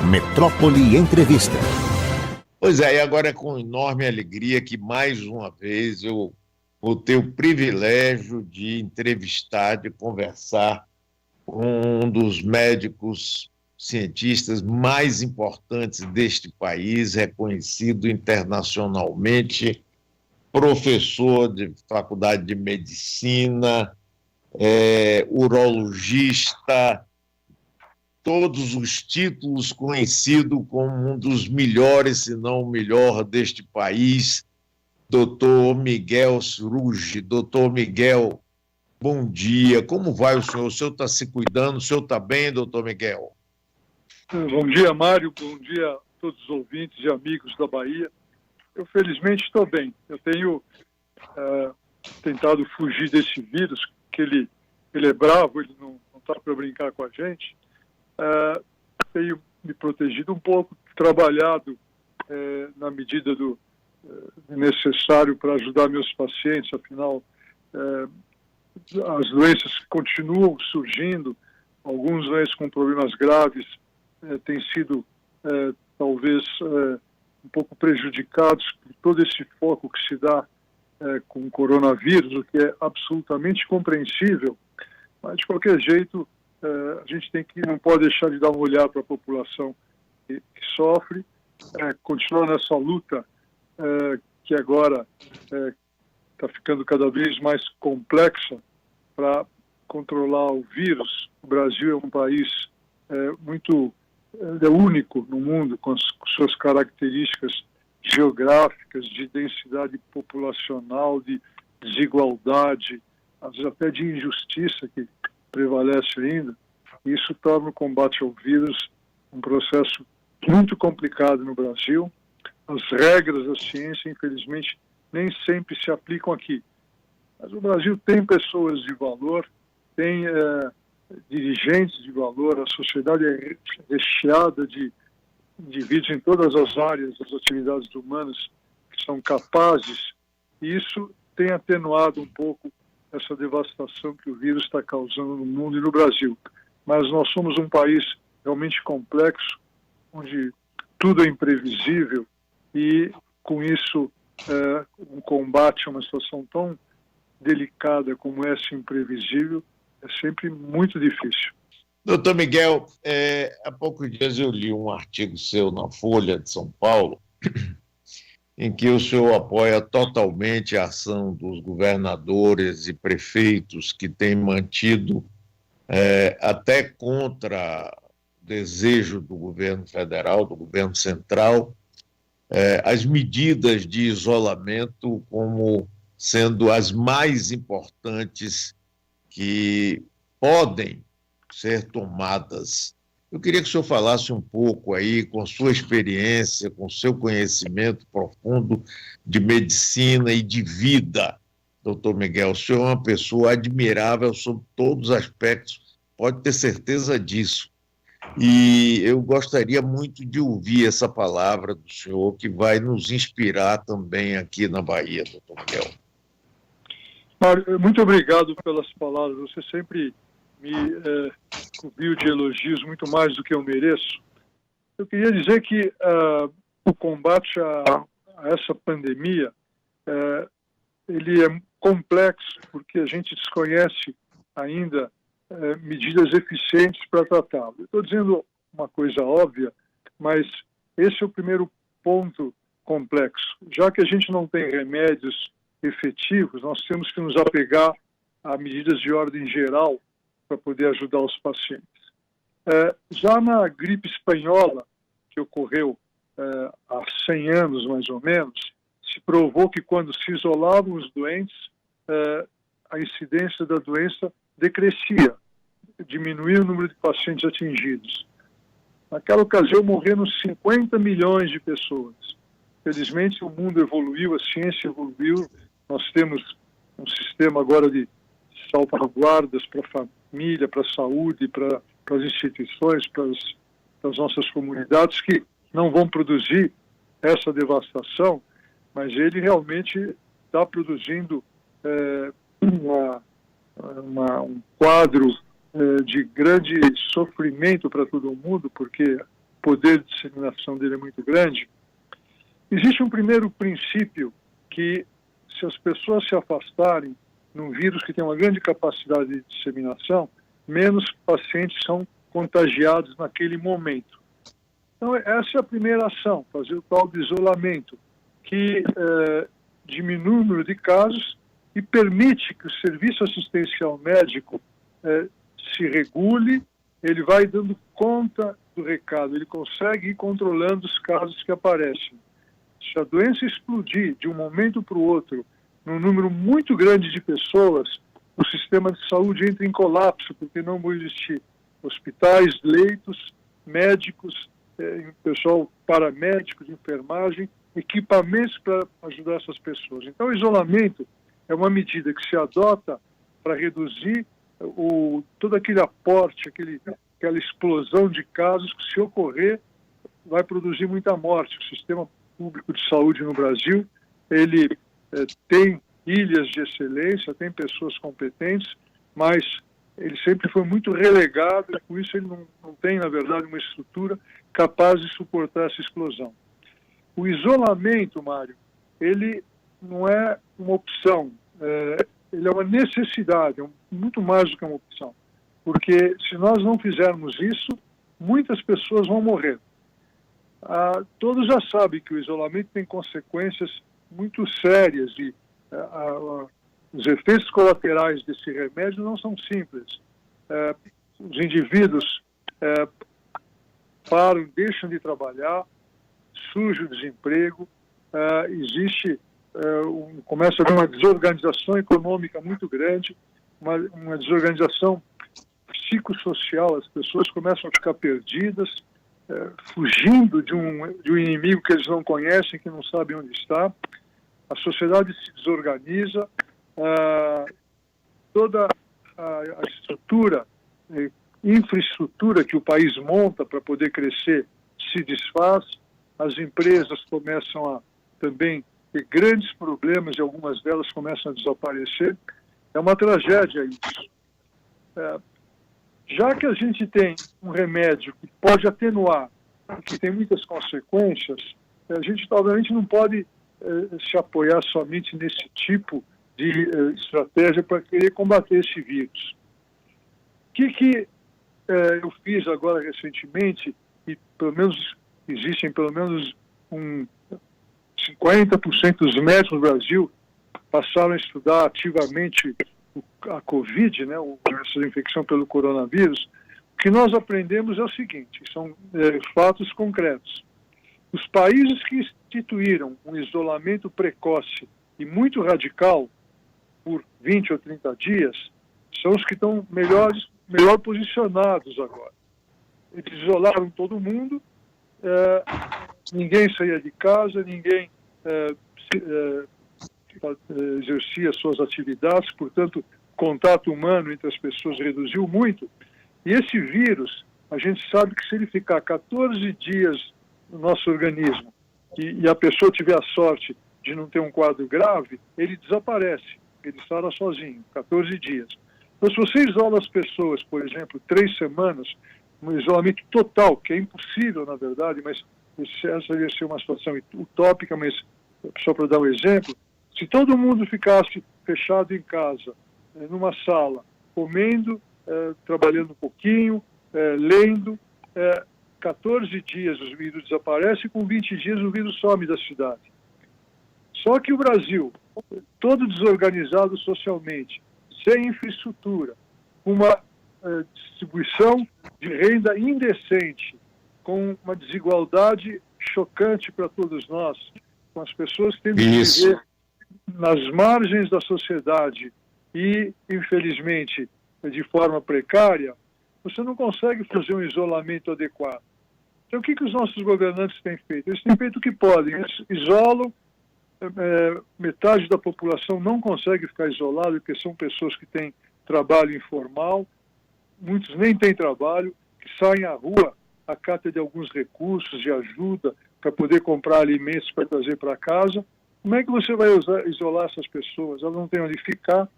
Metrópole Entrevista. Pois é, e agora é com enorme alegria que mais uma vez eu vou ter o privilégio de entrevistar, de conversar com um dos médicos cientistas mais importantes deste país, reconhecido internacionalmente, professor de faculdade de medicina, urologista, todos os títulos, conhecido como um dos melhores, se não o melhor deste país, Dr. Miguel Surugi. Doutor Miguel, bom dia. Como vai o senhor? O senhor está se cuidando? O senhor está bem, doutor Miguel? Bom dia, Mário. Bom dia a todos os ouvintes e amigos da Bahia. Eu, felizmente, estou bem. Eu tenho tentado fugir desse vírus, que ele é bravo, ele não está para brincar com a gente. Tenho me protegido um pouco, trabalhado na medida do necessário para ajudar meus pacientes. Afinal, as doenças continuam surgindo, alguns doentes com problemas graves têm sido talvez um pouco prejudicados por todo esse foco que se dá com o coronavírus, o que é absolutamente compreensível, mas de qualquer jeito a gente não pode deixar de dar um olhar para a população que sofre, continuar nessa luta que agora está ficando cada vez mais complexa para controlar o vírus. O Brasil é um país muito único no mundo, com suas características geográficas, de densidade populacional, de desigualdade, às vezes até de injustiça que prevalece ainda. Isso torna o combate ao vírus um processo muito complicado no Brasil. As regras da ciência, infelizmente, nem sempre se aplicam aqui. Mas o Brasil tem pessoas de valor, tem dirigentes de valor, a sociedade é recheada de indivíduos em todas as áreas das atividades humanas que são capazes, e isso tem atenuado um pouco essa devastação que o vírus está causando no mundo e no Brasil. Mas nós somos um país realmente complexo, onde tudo é imprevisível, e com isso um combate a uma situação tão delicada como essa, imprevisível, é sempre muito difícil. Doutor Miguel, há poucos dias eu li um artigo seu na Folha de São Paulo, em que o senhor apoia totalmente a ação dos governadores e prefeitos que têm mantido, até contra o desejo do governo federal, do governo central, as medidas de isolamento como sendo as mais importantes que podem ser tomadas. Eu queria que o senhor falasse um pouco aí, com sua experiência, com seu conhecimento profundo de medicina e de vida, doutor Miguel. O senhor é uma pessoa admirável sob todos os aspectos, pode ter certeza disso. E eu gostaria muito de ouvir essa palavra do senhor, que vai nos inspirar também aqui na Bahia, doutor Miguel. Mário, muito obrigado pelas palavras. Você sempre me cobriu de elogios muito mais do que eu mereço. Eu queria dizer que o combate a essa pandemia ele é complexo, porque a gente desconhece ainda medidas eficientes para tratá-lo. Estou dizendo uma coisa óbvia, mas esse é o primeiro ponto complexo. Já que a gente não tem remédios efetivos, nós temos que nos apegar a medidas de ordem geral para poder ajudar os pacientes. Já na gripe espanhola, que ocorreu há 100 anos mais ou menos, se provou que quando se isolavam os doentes, a incidência da doença decrescia, diminuía o número de pacientes atingidos. Naquela ocasião morreram 50 milhões de pessoas. Felizmente o mundo evoluiu, a ciência evoluiu, nós temos um sistema agora de salvaguardas para a família, para a saúde, para as instituições, para as nossas comunidades, que não vão produzir essa devastação, mas ele realmente está produzindo um quadro de grande sofrimento para todo mundo, porque poder de disseminação dele é muito grande, existe um primeiro princípio que, se as pessoas se afastarem num vírus que tem uma grande capacidade de disseminação, menos pacientes são contagiados naquele momento. Então, essa é a primeira ação, fazer o tal de isolamento, que diminui o número de casos e permite que o serviço assistencial médico se regule, ele vai dando conta do recado, ele consegue ir controlando os casos que aparecem. Se a doença explodir de um momento para o outro, num número muito grande de pessoas, o sistema de saúde entra em colapso, porque não vão existir hospitais, leitos, médicos, pessoal paramédico, de enfermagem, equipamentos para ajudar essas pessoas. Então, o isolamento é uma medida que se adota para reduzir todo aquele aporte, aquela explosão de casos que, se ocorrer, vai produzir muita morte. O sistema público de saúde no Brasil, ele tem ilhas de excelência, tem pessoas competentes, mas ele sempre foi muito relegado e, com isso, ele não tem, na verdade, uma estrutura capaz de suportar essa explosão. O isolamento, Mário, ele não é uma opção, ele é uma necessidade, muito mais do que uma opção. Porque se nós não fizermos isso, muitas pessoas vão morrer. Todos já sabem que o isolamento tem consequências muito sérias e os efeitos colaterais desse remédio não são simples. Os indivíduos param, deixam de trabalhar, surge o desemprego, começa a haver uma desorganização econômica muito grande, uma desorganização psicossocial, as pessoas começam a ficar perdidas, fugindo de um inimigo que eles não conhecem, que não sabem onde está. A sociedade se desorganiza, toda a estrutura, infraestrutura que o país monta para poder crescer se desfaz, as empresas começam a também ter grandes problemas e algumas delas começam a desaparecer. É uma tragédia isso. Já que a gente tem um remédio que pode atenuar, que tem muitas consequências, a gente obviamente não pode se apoiar somente nesse tipo de estratégia para querer combater esse vírus. O que eu fiz agora recentemente, e existem pelo menos 50% dos médicos no Brasil passaram a estudar ativamente a Covid, né, essa infecção pelo coronavírus. O que nós aprendemos é o seguinte, são fatos concretos. Os países que instituíram um isolamento precoce e muito radical por 20 ou 30 dias são os que estão melhor posicionados agora. Eles isolaram todo mundo, ninguém saía de casa, ninguém exercia suas atividades, portanto, contato humano entre as pessoas reduziu muito. E esse vírus, a gente sabe que se ele ficar 14 dias no nosso organismo e a pessoa tiver a sorte de não ter um quadro grave, ele desaparece, ele estará sozinho, 14 dias. Então, se você isola as pessoas, por exemplo, 3 semanas, um isolamento total, que é impossível, na verdade, mas essa ia ser uma situação utópica, mas só para dar um exemplo, se todo mundo ficasse fechado em casa, numa sala, comendo, trabalhando um pouquinho, lendo, 14 dias o vírus desaparece, com 20 dias o vírus some da cidade. Só que o Brasil, todo desorganizado socialmente, sem infraestrutura, uma distribuição de renda indecente, com uma desigualdade chocante para todos nós, com as pessoas tendo que viver nas margens da sociedade e, infelizmente, de forma precária, você não consegue fazer um isolamento adequado. Então, o que os nossos governantes têm feito? Eles têm feito o que podem. Eles isolam, metade da população não consegue ficar isolada, porque são pessoas que têm trabalho informal, muitos nem têm trabalho, que saem à rua à cata de alguns recursos de ajuda para poder comprar alimentos para trazer para casa. Como é que você vai isolar essas pessoas? Elas não têm onde ficar.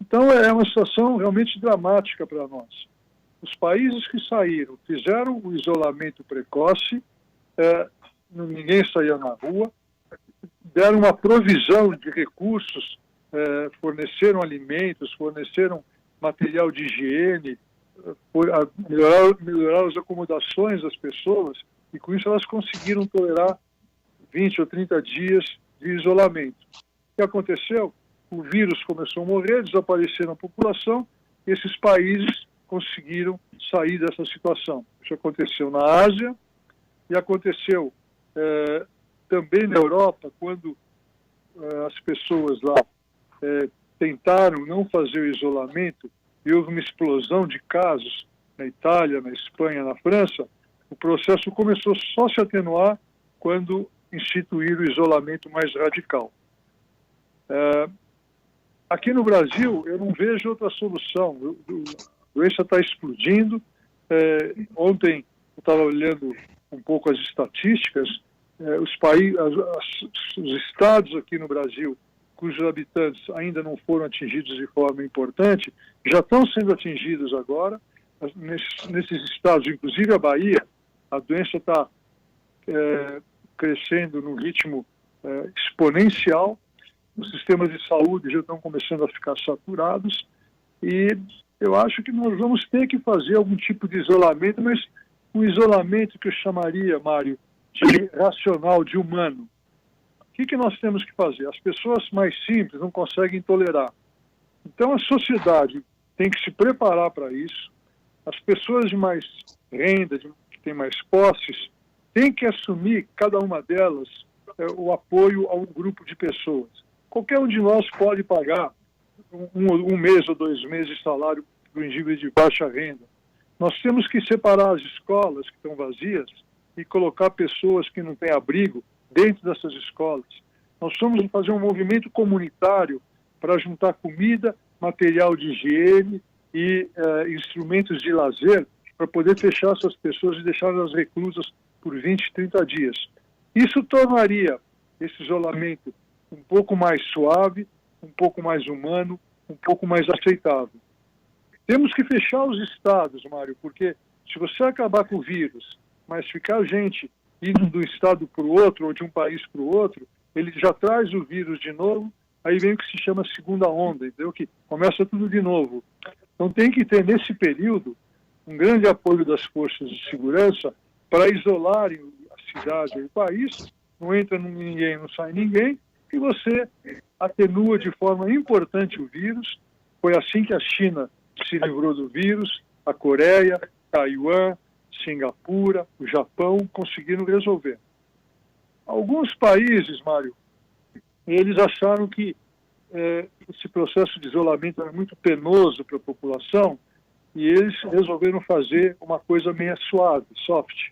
Então, é uma situação realmente dramática para nós. Os países que saíram fizeram o isolamento precoce, ninguém saía na rua, deram uma provisão de recursos, forneceram alimentos, forneceram material de higiene, melhorar as acomodações das pessoas, e com isso elas conseguiram tolerar 20 ou 30 dias de isolamento. O que aconteceu? O vírus começou a morrer, desaparecer na população, e esses países conseguiram sair dessa situação. Isso aconteceu na Ásia e aconteceu também na Europa, quando as pessoas lá tentaram não fazer o isolamento e houve uma explosão de casos na Itália, na Espanha, na França. O processo começou só a se atenuar quando instituíram o isolamento mais radical. Aqui no Brasil, eu não vejo outra solução. A doença está explodindo. Ontem, eu estava olhando um pouco as estatísticas. Os estados aqui no Brasil, cujos habitantes ainda não foram atingidos de forma importante, já estão sendo atingidos agora. Nesses estados, inclusive a Bahia, a doença está crescendo num ritmo exponencial. Os sistemas de saúde já estão começando a ficar saturados e eu acho que nós vamos ter que fazer algum tipo de isolamento, mas um isolamento que eu chamaria, Mário, de racional, de humano. O que nós temos que fazer? As pessoas mais simples não conseguem tolerar. Então a sociedade tem que se preparar para isso. As pessoas de mais renda, que têm mais posses, têm que assumir, cada uma delas, o apoio a um grupo de pessoas. Qualquer um de nós pode pagar um mês ou 2 meses de salário do indivíduo de baixa renda. Nós temos que separar as escolas que estão vazias e colocar pessoas que não têm abrigo dentro dessas escolas. Nós vamos fazer um movimento comunitário para juntar comida, material de higiene e instrumentos de lazer para poder fechar essas pessoas e deixá-las reclusas por 20, 30 dias. Isso tornaria esse isolamento um pouco mais suave, um pouco mais humano, um pouco mais aceitável. Temos que fechar os estados, Mário, porque se você acabar com o vírus, mas ficar gente indo de um estado para o outro ou de um país para o outro, ele já traz o vírus de novo, aí vem o que se chama segunda onda, entendeu? Que começa tudo de novo. Então tem que ter, nesse período, um grande apoio das forças de segurança para isolarem a cidade e o país, não entra ninguém, não sai ninguém, e você atenua de forma importante o vírus. Foi assim que a China se livrou do vírus, a Coreia, Taiwan, Singapura, o Japão conseguiram resolver. Alguns países, Mário, eles acharam que esse processo de isolamento era muito penoso para a população e eles resolveram fazer uma coisa meio suave, soft.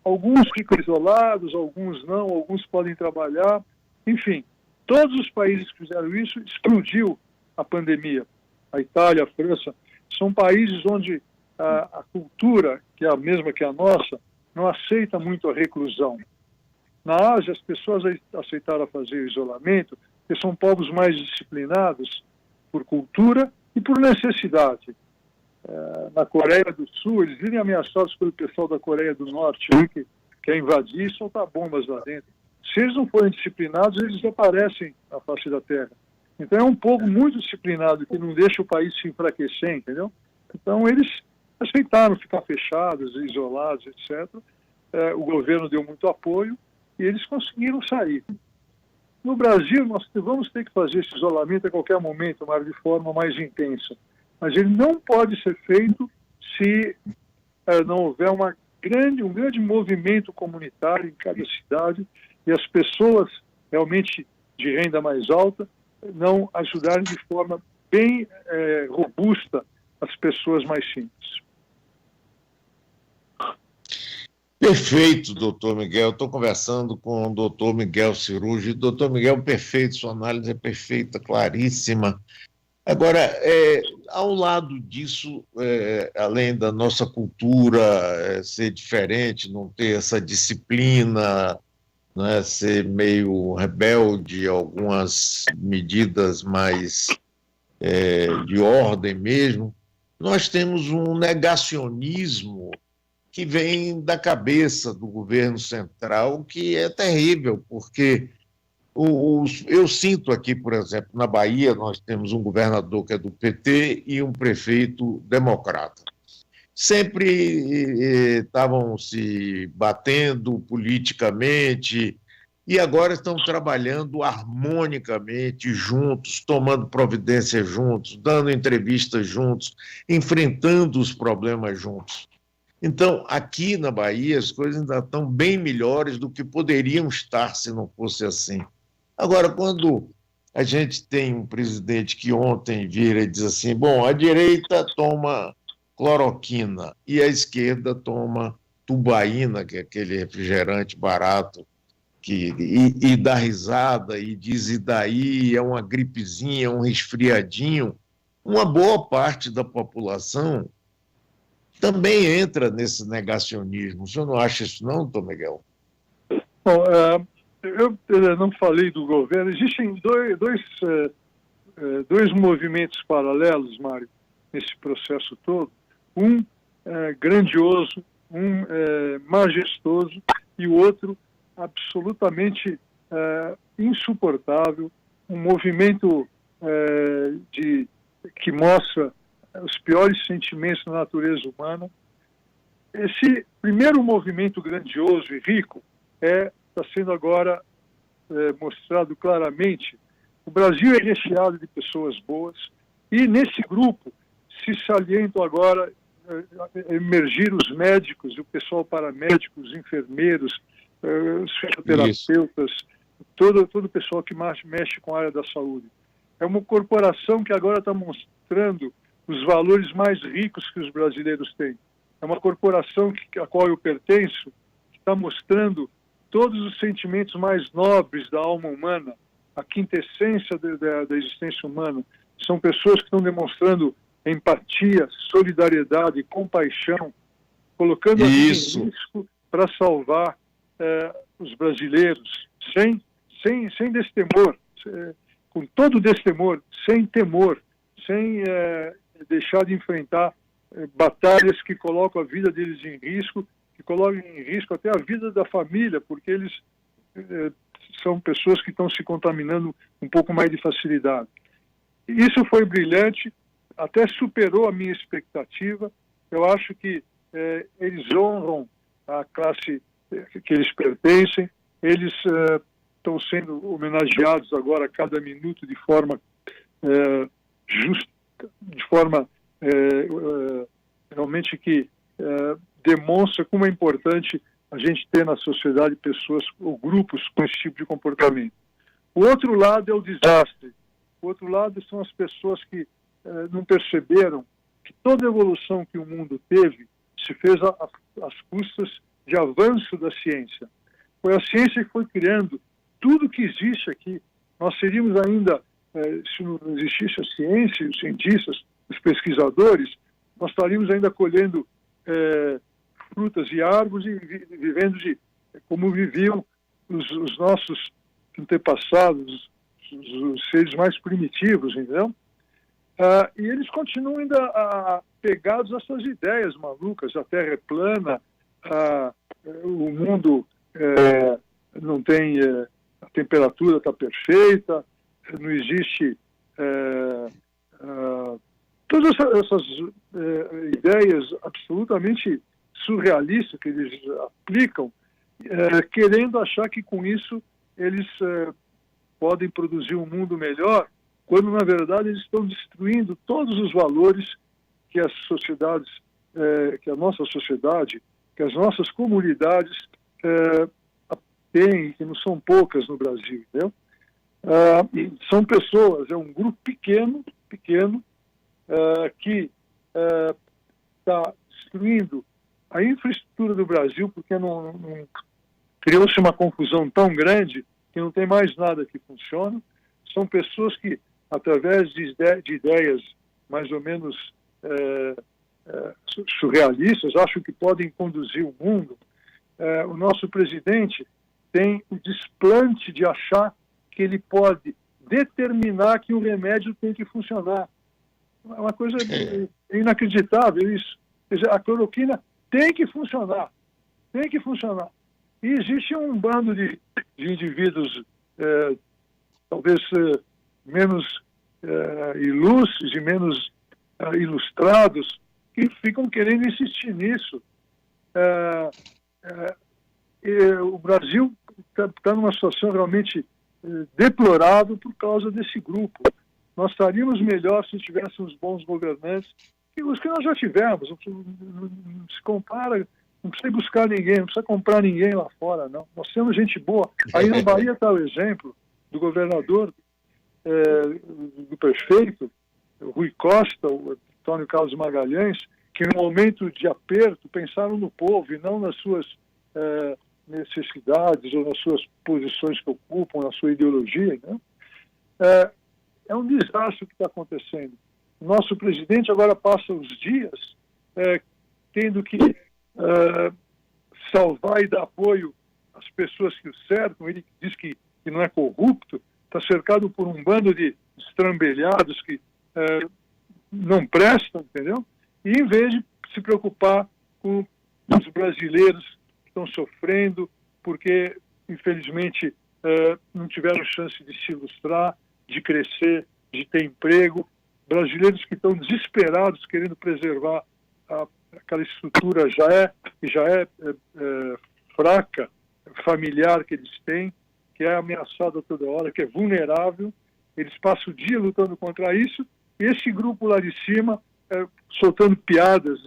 Alguns ficam isolados, alguns não, alguns podem trabalhar. Enfim, todos os países que fizeram isso, explodiu a pandemia. A Itália, a França, são países onde a cultura, que é a mesma que a nossa, não aceita muito a reclusão. Na Ásia, as pessoas aceitaram fazer o isolamento, porque são povos mais disciplinados por cultura e por necessidade. Na Coreia do Sul, eles vivem ameaçados pelo pessoal da Coreia do Norte, que quer invadir e soltar bombas lá dentro. Se eles não forem disciplinados, eles desaparecem na face da terra. Então é um povo muito disciplinado, que não deixa o país se enfraquecer, entendeu? Então eles aceitaram ficar fechados, isolados, etc. O governo deu muito apoio e eles conseguiram sair. No Brasil, nós vamos ter que fazer esse isolamento a qualquer momento, mas de forma mais intensa. Mas ele não pode ser feito se não houver um grande movimento comunitário em cada cidade e as pessoas realmente de renda mais alta não ajudarem de forma bem robusta as pessoas mais simples. Perfeito, doutor Miguel. Estou conversando com o doutor Miguel Cirujo. Doutor Miguel, perfeito, sua análise é perfeita, claríssima. Agora, ao lado disso, além da nossa cultura ser diferente, não ter essa disciplina, né, ser meio rebelde, algumas medidas mais de ordem mesmo, nós temos um negacionismo que vem da cabeça do governo central, que é terrível, porque eu sinto aqui, por exemplo, na Bahia, nós temos um governador que é do PT e um prefeito democrata. Sempre estavam se batendo politicamente e agora estão trabalhando harmonicamente juntos, tomando providências juntos, dando entrevistas juntos, enfrentando os problemas juntos. Então, aqui na Bahia, as coisas ainda estão bem melhores do que poderiam estar se não fosse assim. Agora, quando a gente tem um presidente que ontem vira e diz assim, bom, a direita toma cloroquina e a esquerda toma tubaína, que é aquele refrigerante barato, e dá risada e diz, e daí é uma gripezinha, um resfriadinho, uma boa parte da população também entra nesse negacionismo. O senhor não acha isso não, Dom Miguel? Bom, eu não falei do governo. Existem dois movimentos paralelos, Mário, nesse processo todo. Um grandioso, um majestoso e o outro absolutamente insuportável. Um movimento que mostra os piores sentimentos da natureza humana. Esse primeiro movimento grandioso e rico está sendo agora mostrado claramente. O Brasil é recheado de pessoas boas e nesse grupo se salientam agora emergir os médicos, o pessoal paramédico, os enfermeiros, os fisioterapeutas, todo o pessoal que mexe com a área da saúde. É uma corporação que agora está mostrando os valores mais ricos que os brasileiros têm. É uma corporação a qual eu pertenço, que está mostrando todos os sentimentos mais nobres da alma humana, a quintessência da existência humana. São pessoas que estão demonstrando empatia, solidariedade, compaixão, colocando a vida em risco para salvar os brasileiros, sem destemor, com todo destemor, sem temor, sem deixar de enfrentar batalhas que colocam a vida deles em risco, que colocam em risco até a vida da família, porque eles são pessoas que estão se contaminando um pouco mais de facilidade. Isso foi brilhante, até superou a minha expectativa. Eu acho que eles honram a classe que eles pertencem, eles estão sendo homenageados agora a cada minuto de forma justa, de forma realmente que demonstra como é importante a gente ter na sociedade pessoas ou grupos com esse tipo de comportamento. O outro lado é o desastre. O outro lado são as pessoas que não perceberam que toda a evolução que o mundo teve se fez às custas de avanço da ciência. Foi a ciência que foi criando tudo que existe aqui. Nós seríamos ainda, se não existisse a ciência, os cientistas, os pesquisadores, nós estaríamos ainda colhendo frutas e árvores e vivendo como viviam os nossos antepassados, os seres mais primitivos, entendeu? E eles continuam ainda pegados a essas ideias malucas. A Terra é plana, o mundo não tem... a temperatura está perfeita, não existe... todas essas ideias absolutamente surrealistas que eles aplicam, querendo achar que com isso eles podem produzir um mundo melhor, quando na verdade eles estão destruindo todos os valores que as sociedades, que a nossa sociedade, que as nossas comunidades têm, que não são poucas no Brasil, entendeu? São pessoas, é um grupo pequeno, que está destruindo a infraestrutura do Brasil, porque não criou-se uma confusão tão grande que não tem mais nada que funciona. São pessoas que, através de ideias mais ou menos surrealistas, acham que podem conduzir o mundo. O nosso presidente tem o desplante de achar que ele pode determinar que o remédio tem que funcionar. É uma coisa inacreditável isso. Quer dizer, a cloroquina tem que funcionar. Tem que funcionar. E existe um bando de indivíduos, talvez menos ilustres e menos ilustrados, que ficam querendo insistir nisso. O Brasil está numa situação realmente deplorável por causa desse grupo. Nós estaríamos melhor se tivéssemos bons governantes, os que nós já tivemos. Não se compara, não precisa buscar ninguém, não precisa comprar ninguém lá fora, não. Nós temos gente boa. Aí na Bahia está o exemplo do governador, do prefeito, Rui Costa, o Antônio Carlos Magalhães, que no momento de aperto pensaram no povo e não nas suas necessidades ou nas suas posições que ocupam, na sua ideologia, né? É um desastre o que está acontecendo. O nosso presidente agora passa os dias tendo que salvar e dar apoio às pessoas que o cercam. Ele diz que não é corrupto, está cercado por um bando de estrambelhados que não prestam, entendeu? E em vez de se preocupar com os brasileiros que estão sofrendo porque, infelizmente, não tiveram chance de se ilustrar, de crescer, de ter emprego, brasileiros que estão desesperados querendo preservar aquela estrutura já é fraca, familiar que eles têm, que é ameaçada toda hora, que é vulnerável. Eles passam o dia lutando contra isso, e esse grupo lá de cima soltando piadas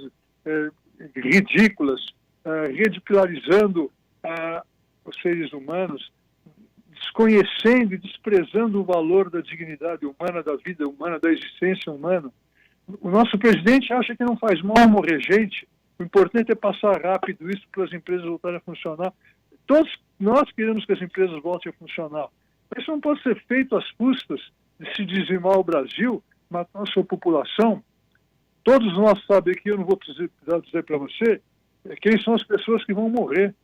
ridículas, ridicularizando os seres humanos, desconhecendo e desprezando o valor da dignidade humana, da vida humana, da existência humana. O nosso presidente acha que não faz mal morrer gente. O importante é passar rápido isso para as empresas voltarem a funcionar. Todos nós queremos que as empresas voltem a funcionar. Mas isso não pode ser feito às custas de se dizimar o Brasil, matar a sua população. Todos nós sabem que eu não vou precisar dizer para você quem são as pessoas que vão morrer.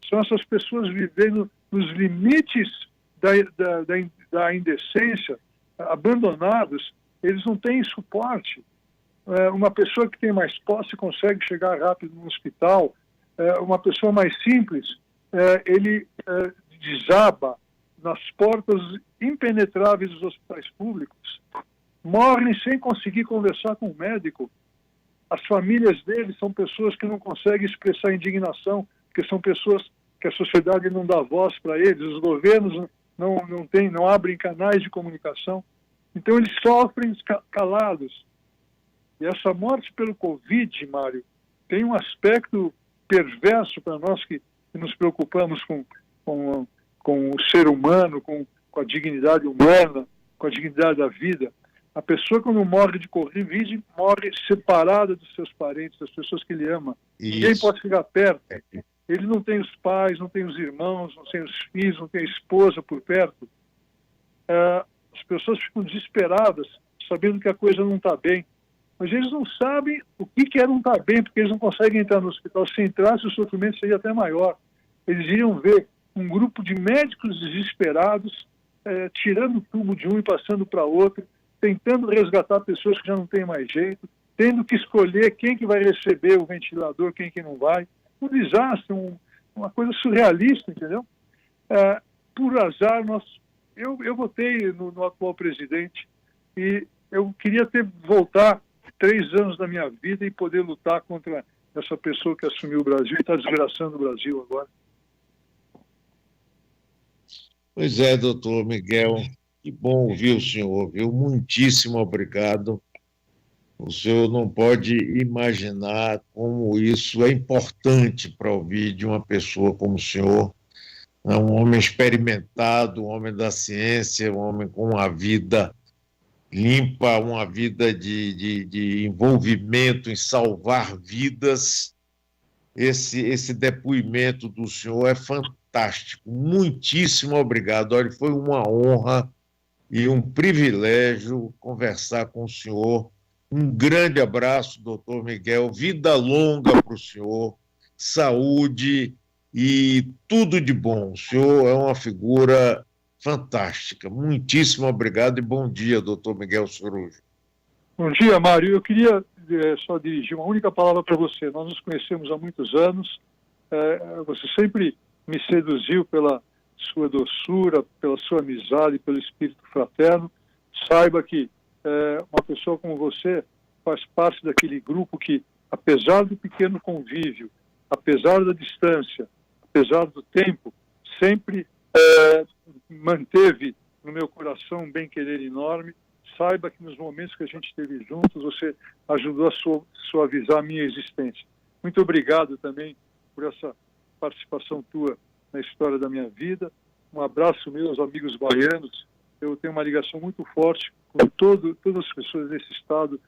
São essas pessoas vivendo nos limites da indecência, abandonados. Eles não têm suporte. Uma pessoa que tem mais posse consegue chegar rápido no hospital. Uma pessoa mais simples, ele desaba nas portas impenetráveis dos hospitais públicos. Morrem sem conseguir conversar com o médico. As famílias deles são pessoas que não conseguem expressar indignação, porque são pessoas que a sociedade não dá voz para eles, os governos não abrem canais de comunicação. Então eles sofrem calados. E essa morte pelo Covid, Mário, tem um aspecto perverso para nós que nos preocupamos com o ser humano, com a dignidade humana, com a dignidade da vida. A pessoa, quando morre de Covid, morre separada dos seus parentes, das pessoas que ele ama. Isso. Ninguém pode ficar perto. Ele não tem os pais, não tem os irmãos, não tem os filhos, não tem a esposa por perto. As pessoas ficam desesperadas, sabendo que a coisa não está bem. Mas eles não sabem o que é não estar bem, porque eles não conseguem entrar no hospital. Se entrasse, o sofrimento seria até maior. Eles iriam ver um grupo de médicos desesperados, tirando o tubo de um e passando para outro, tentando resgatar pessoas que já não têm mais jeito, tendo que escolher quem que vai receber o ventilador, quem que não vai. Um desastre, uma coisa surrealista, entendeu? Por azar, eu votei no atual presidente e eu queria voltar 3 anos da minha vida e poder lutar contra essa pessoa que assumiu o Brasil e está desgraçando o Brasil agora. Pois é, doutor Miguel, que bom ouvir o senhor, viu? Muitíssimo obrigado. O senhor não pode imaginar como isso é importante para ouvir de uma pessoa como o senhor, um homem experimentado, um homem da ciência, um homem com uma vida limpa, uma vida de envolvimento em salvar vidas. Esse depoimento do senhor é fantástico. Muitíssimo obrigado. Olha, foi uma honra e um privilégio conversar com o senhor. Um grande abraço, doutor Miguel. Vida longa para o senhor, saúde e tudo de bom. O senhor é uma figura fantástica. Muitíssimo obrigado e bom dia, doutor Miguel Sorujo. Bom dia, Mário. Eu queria só dirigir uma única palavra para você. Nós nos conhecemos há muitos anos. Você sempre me seduziu pela sua doçura, pela sua amizade, pelo espírito fraterno. Saiba que uma pessoa como você faz parte daquele grupo que, apesar do pequeno convívio, apesar da distância, apesar do tempo, sempre manteve no meu coração um bem-querer enorme. Saiba que nos momentos que a gente esteve juntos, você ajudou a suavizar a minha existência. Muito obrigado também por essa participação tua na história da minha vida. Um abraço, meus amigos baianos. Eu tenho uma ligação muito forte com todas as pessoas desse estado,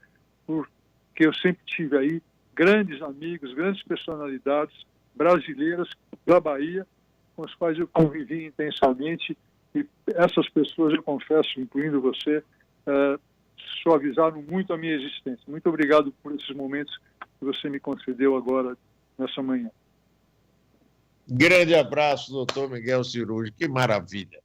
porque eu sempre tive aí grandes amigos, grandes personalidades brasileiras da Bahia, com as quais eu convivi intensamente, e essas pessoas, eu confesso, incluindo você, suavizaram muito a minha existência. Muito obrigado por esses momentos que você me concedeu agora, nessa manhã. Grande abraço, doutor Miguel Cirúrgico. Que maravilha.